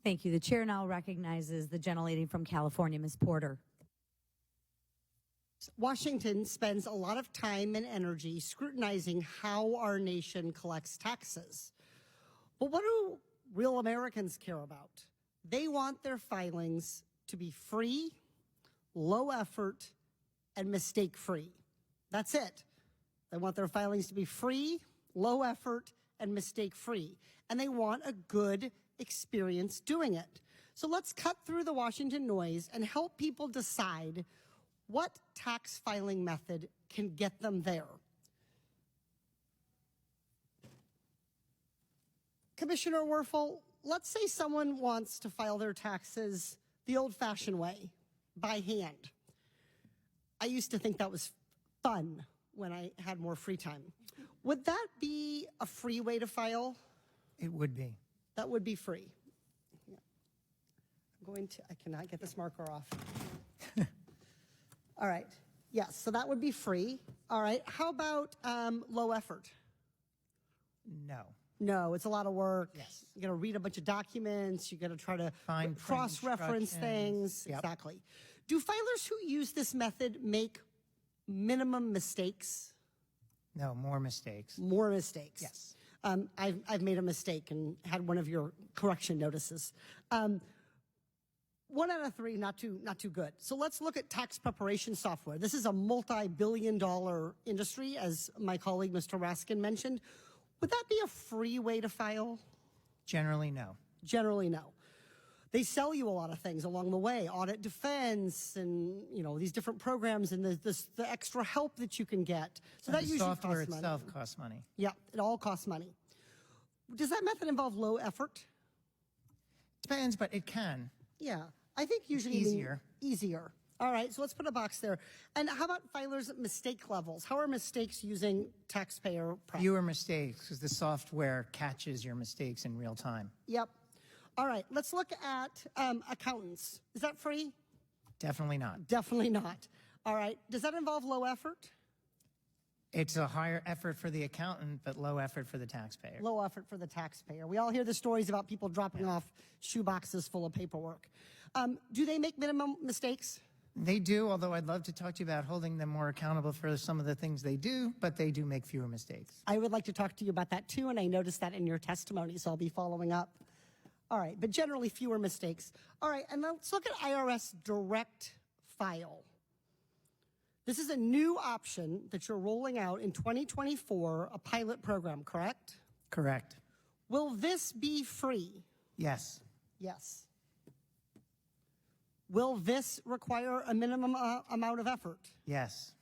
Thank you. The chair now recognizes the gentlelady from California, Ms. Porter. Washington spends a lot of time and energy scrutinizing how our nation collects taxes. But what do real Americans care about? They want their filings to be free, low effort, and mistake-free. That's it. They want their filings to be free, low effort, and mistake-free. And they want a good experience doing it. So let's cut through the Washington noise and help people decide what tax filing method can get them there. Commissioner Werfel, let's say someone wants to file their taxes the old-fashioned way, by hand. I used to think that was fun when I had more free time. Would that be a free way to file? It would be. That would be free. Yeah. I cannot get this marker off. All right. Yes, so that would be free. All right. How about low effort? No. No, it's a lot of work. Yes. You got to read a bunch of documents. You got to try to Fine print cross-reference things. Yep. Exactly. Do filers who use this method make minimum mistakes? No, more mistakes. More mistakes. Yes. I've made a mistake and had one of your correction notices. 1 out of 3, not too good. So let's look at tax preparation software. This is a multi-billion-dollar industry, as my colleague Mr. Raskin mentioned. Would that be a free way to file? Generally, no. Generally, no. They sell you a lot of things along the way, audit defense, and these different programs, and the extra help that you can get. So And that the usually software costs money. itself costs money. Yeah, it all costs money. Does that method involve low effort? Depends, but it can. Yeah, I think usually easier. Easier. All right, so let's put a box there. And how about filers' mistake levels? How are mistakes using taxpayer prep? Fewer mistakes because the software catches your mistakes in real time. Yep. All right, let's look at accountants. Is that free? Definitely not. Definitely not. All right, does that involve low effort? It's a higher effort for the accountant, but low effort for the taxpayer. Low effort for the taxpayer. We all hear the stories about people dropping off shoeboxes full of paperwork. Do they make minimum mistakes? They do, although I'd love to talk to you about holding them more accountable for some of the things they do, but they do make fewer mistakes. I would like to talk to you about that too, and I noticed that in your testimony, so I'll be following up. All right, but generally fewer mistakes. All right, and let's look at IRS Direct File. This is a new option that you're rolling out in 2024, a pilot program, correct? Correct. Will this be free? Yes. Yes. Will this require a minimum amount of effort? Yes.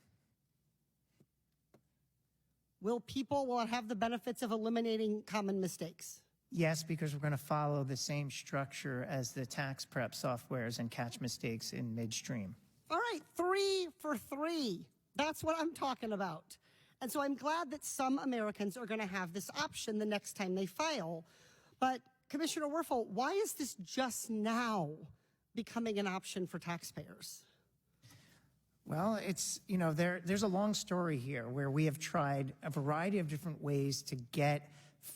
Will it have the benefits of eliminating common mistakes? Yes, because we're going to follow the same structure as the tax prep softwares and catch mistakes in midstream. All right, 3 for 3. That's what I'm talking about. And so I'm glad that some Americans are going to have this option the next time they file. But Commissioner Werfel, why is this just now becoming an option for taxpayers? Well, it's, there's a long story here where we have tried a variety of different ways to get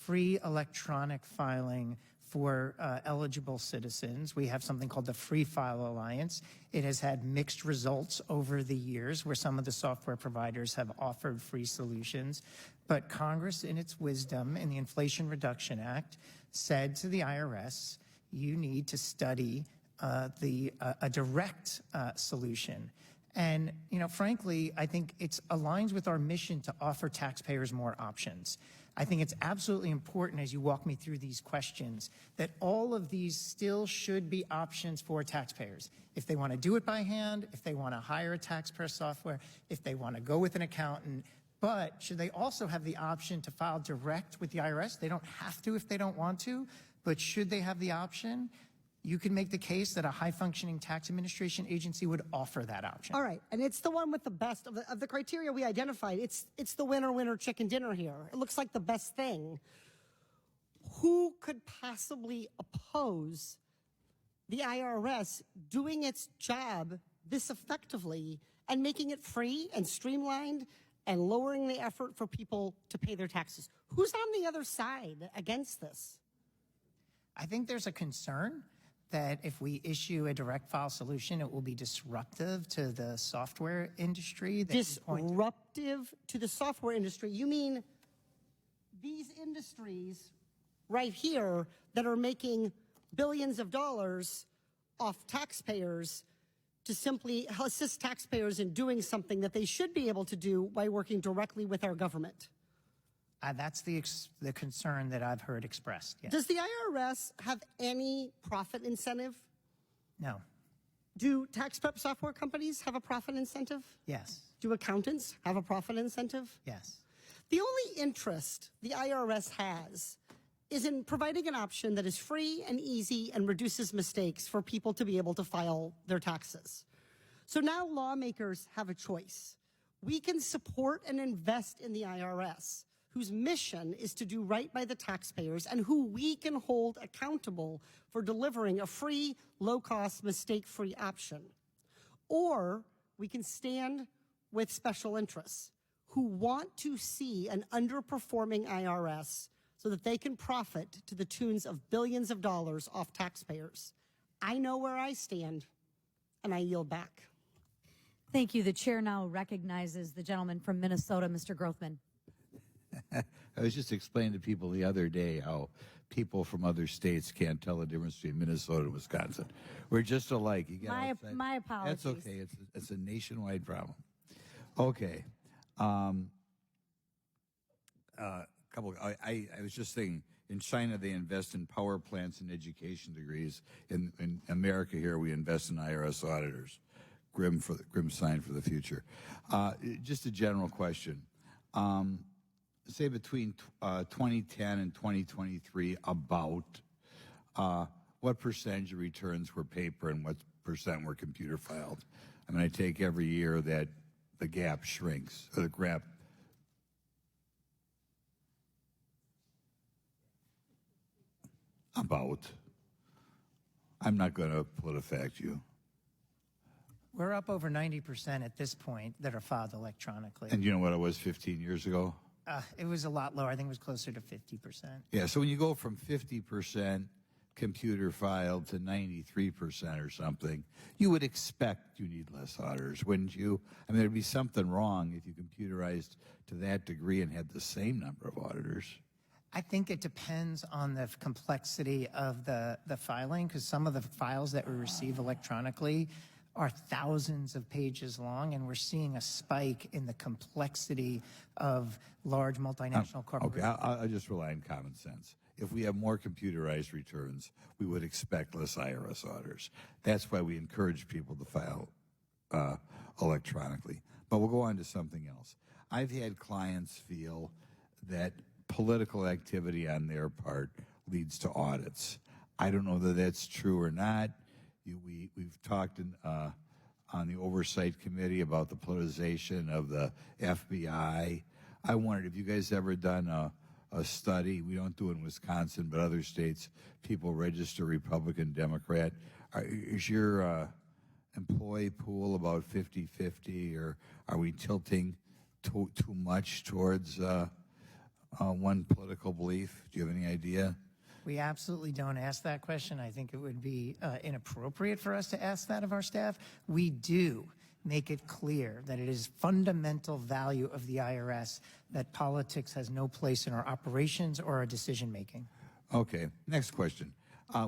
free electronic filing for eligible citizens. We have something called the Free File Alliance. It has had mixed results over the years where some of the software providers have offered free solutions. But Congress, in its wisdom, in the Inflation Reduction Act, said to the IRS, you need to study a direct solution. And, frankly, I think it aligns with our mission to offer taxpayers more options. I think it's absolutely important as you walk me through these questions that all of these still should be options for taxpayers. If they want to do it by hand, if they want to hire a tax prep software, if they want to go with an accountant, but should they also have the option to file direct with the IRS? They don't have to if they don't want to, but should they have the option? You can make the case that a high-functioning tax administration agency would offer that option. All right, and it's the one with the best of the criteria we identified. It's the winner chicken dinner here. It looks like the best thing. Who could possibly oppose the IRS doing its job this effectively and making it free and streamlined and lowering the effort for people to pay their taxes? Who's on the other side against this? I think there's a concern that if we issue a direct file solution, it will be disruptive to the software industry? That you point to? Disruptive to the software industry? You mean these industries right here that are making billions of dollars off taxpayers to simply assist taxpayers in doing something that they should be able to do by working directly with our government? That's the concern that I've heard expressed. Yes. Does the IRS have any profit incentive? No. Do tax prep software companies have a profit incentive? Yes. Do accountants have a profit incentive? Yes. The only interest the IRS has is in providing an option that is free and easy and reduces mistakes for people to be able to file their taxes. So now lawmakers have a choice. We can support and invest in the IRS, whose mission is to do right by the taxpayers and who we can hold accountable for delivering a free, low-cost, mistake-free option. Or we can stand with special interests who want to see an underperforming IRS so that they can profit to the tunes of billions of dollars off taxpayers. I know where I stand, and I yield back. Thank you. The chair now recognizes the gentleman from Minnesota, Mr. Grothman. I was just explaining to people the other day how people from other states can't tell the difference between Minnesota and Wisconsin. We're just alike. You get outside. My apologies. That's okay. It's a nationwide problem. Okay. I was just thinking, in China, they invest in power plants and education degrees. In America here, we invest in IRS auditors. Grim sign for the future. Just a general question. Say between 2010 and 2023, about what percentage of returns were paper and what percent were computer filed? I mean, I take every year that the gap shrinks, or the gap. About. I'm not going to PolitiFact you. We're up over 90% at this point that are filed electronically. And you know what it was 15 years ago? It was a lot lower. I think it was closer to 50%. Yeah, so when you go from 50% computer filed to 93% or something, you would expect you need less auditors, wouldn't you? I mean, there'd be something wrong if you computerized to that degree and had the same number of auditors. I think it depends on the complexity of the filing, because some of the files that we receive electronically are thousands of pages long, and we're seeing a spike in the complexity of large multinational corporations. Okay, I'll just rely on common sense. If we have more computerized returns, we would expect less IRS auditors. That's why we encourage people to file electronically. But we'll go on to something else. I've had clients feel that political activity on their part leads to audits. I don't know that that's true or not. We've talked on the Oversight Committee about the politicization of the FBI. I wondered, have you guys ever done a study? We don't do it in Wisconsin, but other states, people register Republican, Democrat. Is your employee pool about 50-50, or are we tilting too much towards one political belief? Do you have any idea? We absolutely don't ask that question. I think it would be inappropriate for us to ask that of our staff. We do make it clear that it is fundamental value of the IRS that politics has no place in our operations or our decision making. Okay, next question.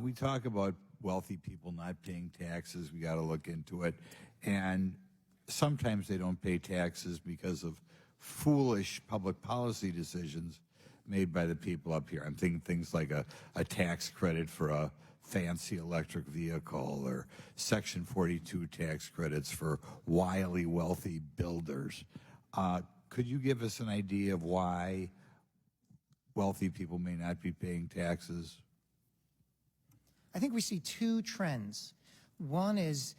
We talk about wealthy people not paying taxes. We got to look into it. And sometimes they don't pay taxes because of foolish public policy decisions made by the people up here. I'm thinking things like a tax credit for a fancy electric vehicle, or Section 42 tax credits for wily wealthy builders. Could you give us an idea of why wealthy people may not be paying taxes? I think we see two trends. One is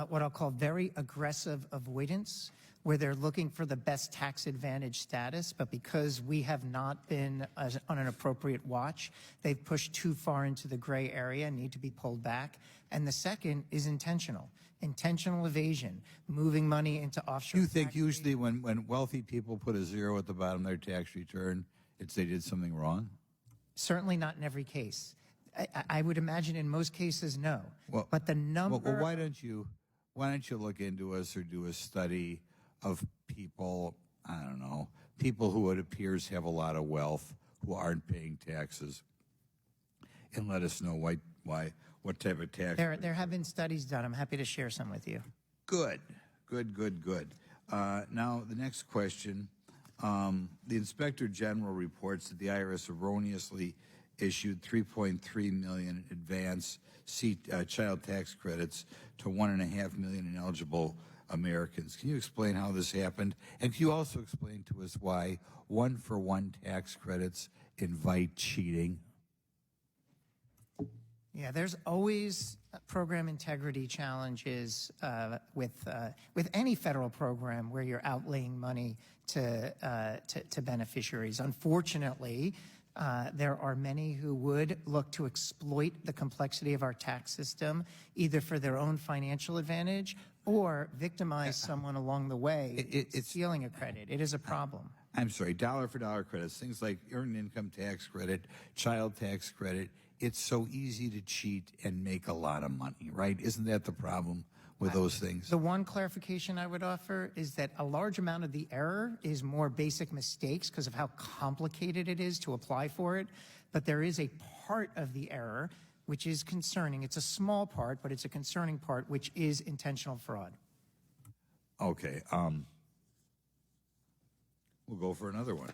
what I'll call very aggressive avoidance, where they're looking for the best tax advantage status, but because we have not been on an appropriate watch, they've pushed too far into the gray area and need to be pulled back. And the second is intentional evasion, moving money into offshore. Do you think usually when wealthy people put a zero at the bottom of their tax return, it's they did something wrong? Certainly not in every case. I would imagine in most cases, no. Well, but the number. Well, why don't you look into us or do a study of people? I don't know, people who it appears have a lot of wealth who aren't paying taxes, and let us know what type of tax. There have been studies done. I'm happy to share some with you. Good. Now, the next question. The Inspector General reports that the IRS erroneously issued 3.3 million advance child tax credits to 1.5 million ineligible Americans. Can you explain how this happened? And can you also explain to us why one-for-one tax credits invite cheating? Yeah, there's always program integrity challenges with any federal program where you're outlaying money to beneficiaries. Unfortunately, there are many who would look to exploit the complexity of our tax system, either for their own financial advantage or victimize someone along the way. It's stealing a credit. It is a problem. I'm sorry, dollar-for-dollar credits, things like earned income tax credit, child tax credit. It's so easy to cheat and make a lot of money, right? Isn't that the problem with those things? The one clarification I would offer is that a large amount of the error is more basic mistakes because of how complicated it is to apply for it. But there is a part of the error which is concerning. It's a small part, but it's a concerning part, which is intentional fraud. Okay. We'll go for another one.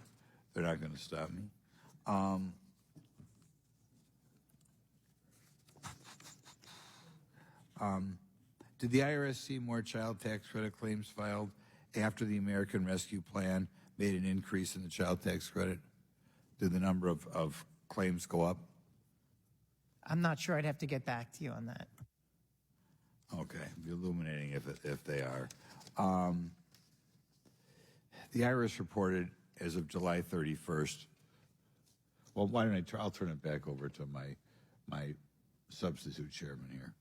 They're not going to stop me. Did the IRS see more child tax credit claims filed after the American Rescue Plan made an increase in the child tax credit? Did the number of claims go up? I'm not sure. I'd have to get back to you on that. Okay, be illuminating if they are. The IRS reported as of July 31st. Well, why don't I'll turn it back over to my substitute chairman here.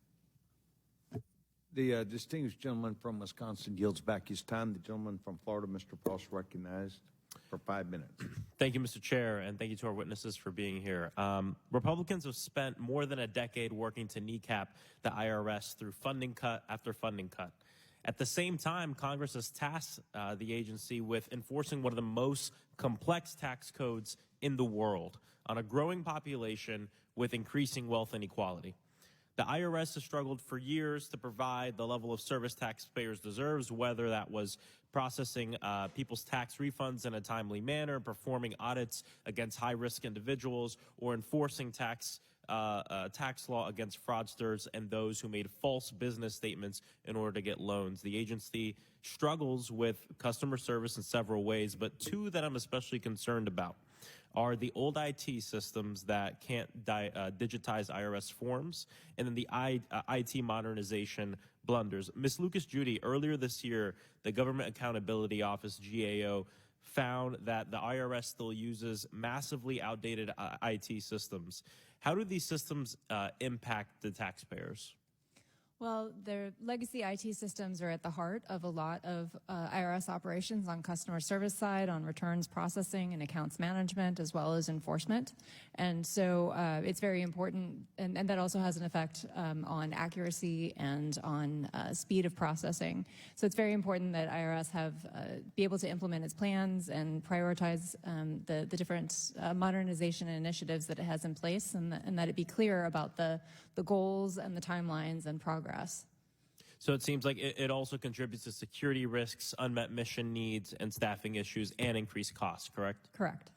The distinguished gentleman from Wisconsin yields back his time. The gentleman from Florida, Mr. Pross, recognized for 5 minutes. Thank you, Mr. Chair, and thank you to our witnesses for being here. Republicans have spent more than a decade working to kneecap the IRS through funding cut after funding cut. At the same time, Congress has tasked the agency with enforcing one of the most complex tax codes in the world on a growing population with increasing wealth inequality. The IRS has struggled for years to provide the level of service taxpayers deserve, whether that was processing people's tax refunds in a timely manner, performing audits against high-risk individuals, or enforcing tax law against fraudsters and those who made false business statements in order to get loans. The agency struggles with customer service in several ways, but two that I'm especially concerned about are the old IT systems that can't digitize IRS forms, and then the IT modernization blunders. Ms. Lucas-Judy, earlier this year, the Government Accountability Office, GAO, found that the IRS still uses massively outdated IT systems. How do these systems impact the taxpayers? Well, their legacy IT systems are at the heart of a lot of IRS operations on customer service side, on returns processing and accounts management, as well as enforcement. And so it's very important, and that also has an effect on accuracy and on speed of processing. So it's very important that IRS be able to implement its plans and prioritize the different modernization initiatives that it has in place, and that it be clear about the goals and the timelines and progress. So it seems like it also contributes to security risks, unmet mission needs, and staffing issues, and increased costs, correct? Correct.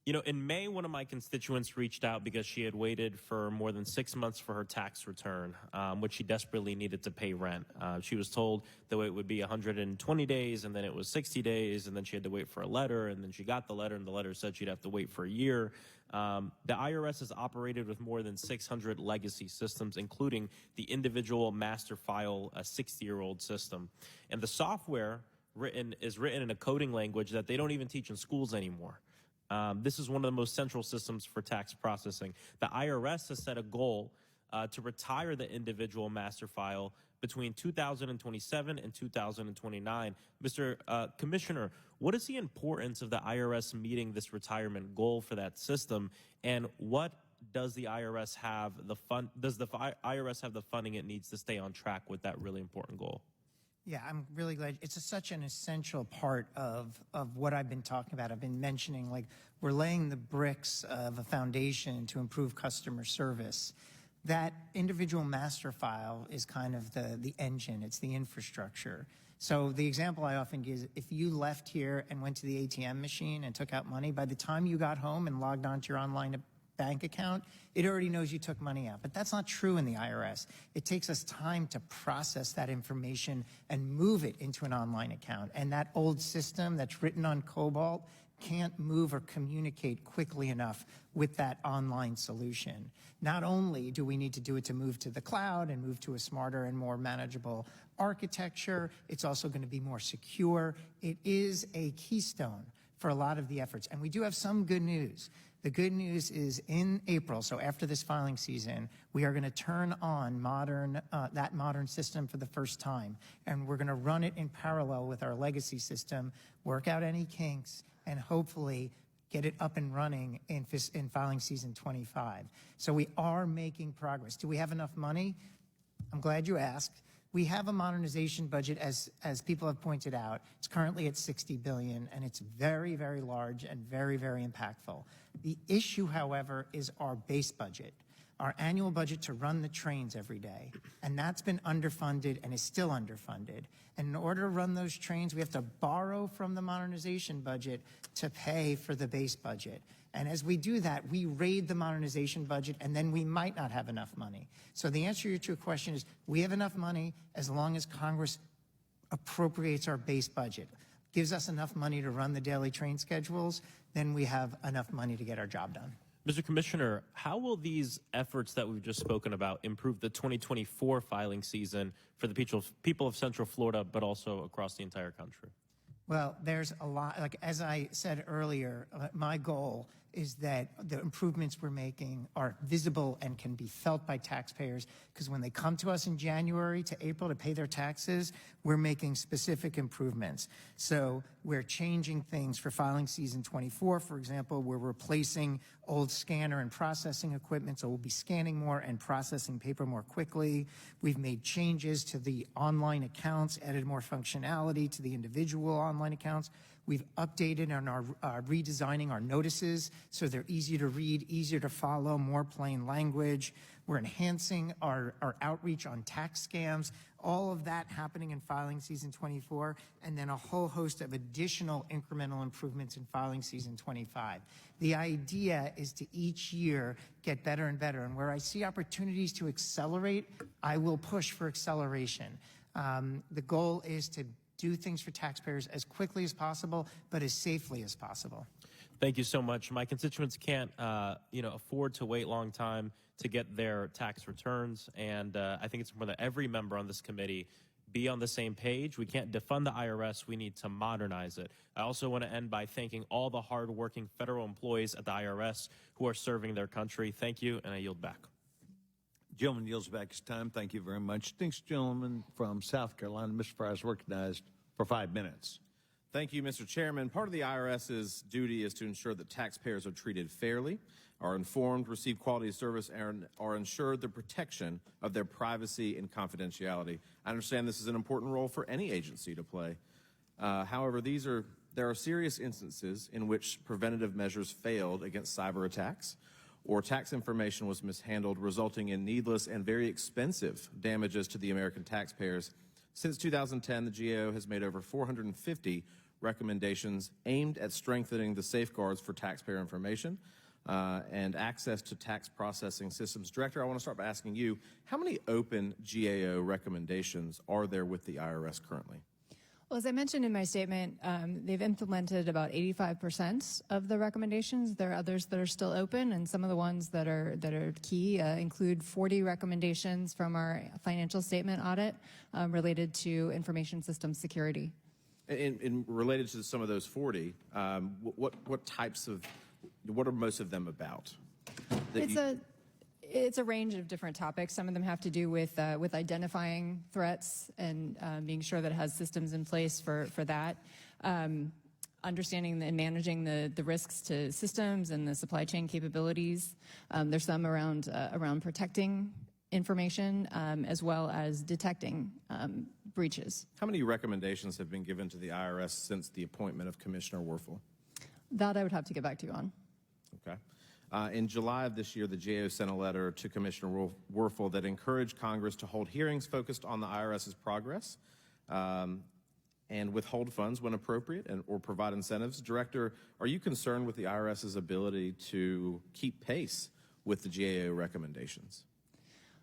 You know, in May, one of my constituents reached out because she had waited for more than 6 months for her tax return, which she desperately needed to pay rent. She was told the wait would be 120 days, and then it was 60 days, and then she had to wait for a letter, and then she got the letter, and the letter said she'd have to wait for a year. The IRS has operated with more than 600 legacy systems, including the individual master file, a 60-year-old system. And the software is written in a coding language that they don't even teach in schools anymore. This is one of the most central systems for tax processing. The IRS has set a goal to retire the individual master file between 2027 and 2029. Mr. Commissioner, what is the importance of the IRS meeting this retirement goal for that system, and what does the IRS have the IRS have the funding it needs to stay on track with that really important goal? Yeah, I'm really glad. It's such an essential part of what I've been talking about. I've been mentioning, like, we're laying the bricks of a foundation to improve customer service. That individual master file is kind of the engine. It's the infrastructure. So the example I often give is if you left here and went to the ATM machine and took out money, by the time you got home and logged onto your online bank account, it already knows you took money out. But that's not true in the IRS. It takes us time to process that information and move it into an online account. And that old system that's written on COBOL can't move or communicate quickly enough with that online solution. Not only do we need to do it to move to the cloud and move to a smarter and more manageable architecture, it's also going to be more secure. It is a keystone for a lot of the efforts. And we do have some good news. The good news is in April, so after this filing season, we are going to turn on that modern system for the first time. And we're going to run it in parallel with our legacy system, work out any kinks, and hopefully get it up and running in filing season 25. So we are making progress. Do we have enough money? I'm glad you asked. We have a modernization budget, as people have pointed out. It's currently at $60 billion, and it's very, very large and very, very impactful. The issue, however, is our base budget, our annual budget to run the trains every day. And that's been underfunded and is still underfunded. And in order to run those trains, we have to borrow from the modernization budget to pay for the base budget. And as we do that, we raid the modernization budget, and then we might not have enough money. So the answer to your question is we have enough money as long as Congress appropriates our base budget, gives us enough money to run the daily train schedules, then we have enough money to get our job done. Mr. Commissioner, how will these efforts that we've just spoken about improve the 2024 filing season for the people of Central Florida, but also across the entire country? Well, there's a lot, like as I said earlier, my goal is that the improvements we're making are visible and can be felt by taxpayers, because when they come to us in January to April to pay their taxes, we're making specific improvements. So we're changing things for filing season 24. For example, we're replacing old scanner and processing equipment, so we'll be scanning more and processing paper more quickly. We've made changes to the online accounts, added more functionality to the individual online accounts. We've updated and are redesigning our notices so they're easier to read, easier to follow, more plain language. We're enhancing our outreach on tax scams, all of that happening in filing season 24, and then a whole host of additional incremental improvements in filing season 25. The idea is to each year get better and better, and where I see opportunities to accelerate, I will push for acceleration. The goal is to do things for taxpayers as quickly as possible, but as safely as possible. Thank you so much. My constituents can't, afford to wait long time to get their tax returns, and I think it's important that every member on this committee be on the same page. We can't defund the IRS. We need to modernize it. I also want to end by thanking all the hardworking federal employees at the IRS who are serving their country. Thank you, and I yield back. Gentleman yields back his time. Thank you very much. Next gentleman from South Carolina, Mr. Frye, is recognized for 5 minutes. Thank you, Mr. Chairman. Part of the IRS's duty is to ensure that taxpayers are treated fairly, are informed, receive quality there and are ensured the protection of their privacy and confidentiality. I understand this is an important role for any agency to play. However, there are serious instances in which preventative measures failed against cyber attacks, or tax information was mishandled, resulting in needless and very expensive damages to the American taxpayers. Since 2010, the GAO has made over 450 recommendations aimed at strengthening the safeguards for taxpayer information and access to tax processing systems. Director, I want to start by asking you, how many open GAO recommendations are there with the IRS currently? Well, as I mentioned in my statement, they've implemented about 85% of the recommendations. There are others that are still open, and some of the ones that are key include 40 recommendations from our financial statement audit related to information system security. In related to some of those 40, what are most of them about? It's a range of different topics. Some of them have to do with identifying threats and being sure that it has systems in place for that. understanding and managing the risks to systems and the supply chain capabilities. There's some around protecting information as well as detecting breaches. How many recommendations have been given to the IRS since the appointment of Commissioner Werfel? That I would have to get back to you on. Okay. In July of this year, the GAO sent a letter to Commissioner Werfel that encouraged Congress to hold hearings focused on the IRS's progress and withhold funds when appropriate or provide incentives. Director, are you concerned with the IRS's ability to keep pace with the GAO recommendations?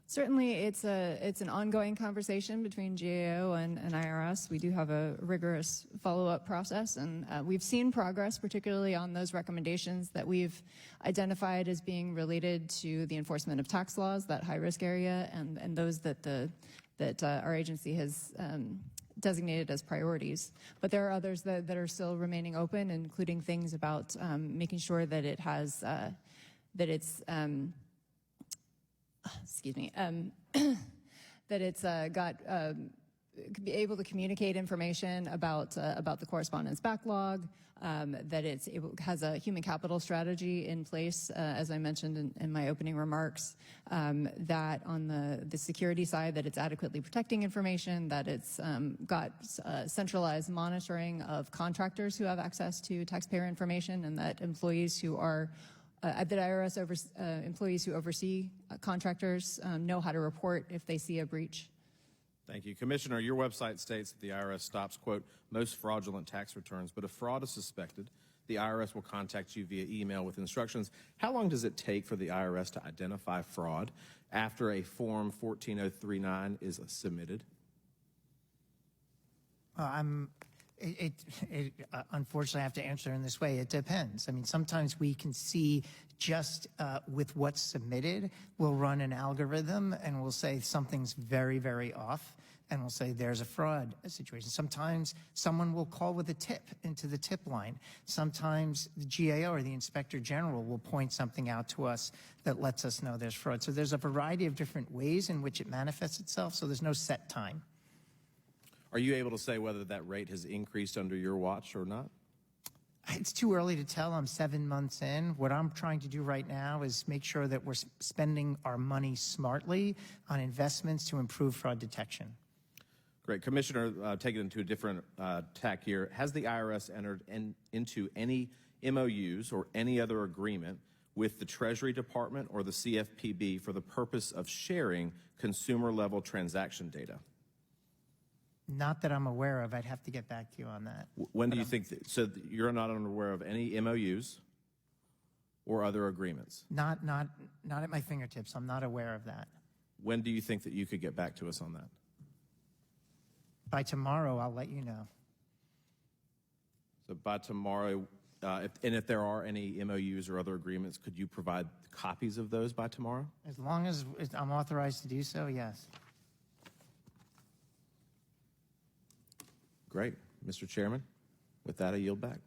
Certainly, it's an ongoing conversation between GAO and IRS. We do have a rigorous follow-up process, and we've seen progress, particularly on those recommendations that we've identified as being related to the enforcement of tax laws, that high-risk area, and those that our agency has designated as priorities. But there are others that are still remaining open, including things about making sure that it has that it's be able to communicate information about the correspondence backlog, that has a human capital strategy in place, as I mentioned in my opening remarks, that on the security side, that it's adequately protecting information, that it's got centralized monitoring of contractors who have access to taxpayer information, and that employees who are at the IRS, employees who oversee contractors know how to report if they see a breach. Thank you. Commissioner, your website states that the IRS stops, quote, most fraudulent tax returns, but if fraud is suspected, the IRS will contact you via email with instructions. How long does it take for the IRS to identify fraud after a Form 14039 is submitted? Unfortunately, I have to answer in this way. It depends. I mean, sometimes we can see just with what's submitted, we'll run an algorithm and we'll say something's very, very off, and we'll say there's a fraud situation. Sometimes someone will call with a tip into the tip line. Sometimes the GAO or the Inspector General will point something out to us that lets us know there's fraud. So there's a variety of different ways in which it manifests itself, so there's no set time. Are you able to say whether that rate has increased under your watch or not? It's too early to tell. I'm 7 months in. What I'm trying to do right now is make sure that we're spending our money smartly on investments to improve fraud detection. Great. Commissioner, take it into a different tack here. Has the IRS entered into any MOUs or any other agreement with the Treasury Department or the CFPB for the purpose of sharing consumer-level transaction data? Not that I'm aware of. I'd have to get back to you on that. When do you think so you're not aware of any MOUs or other agreements? Not at my fingertips. I'm not aware of that. When do you think that you could get back to us on that? By tomorrow, I'll let you know. So by tomorrow, if there are any MOUs or other agreements, could you provide copies of those by tomorrow? As long as I'm authorized to do so, yes. Great. Mr. Chairman, with that, I yield back.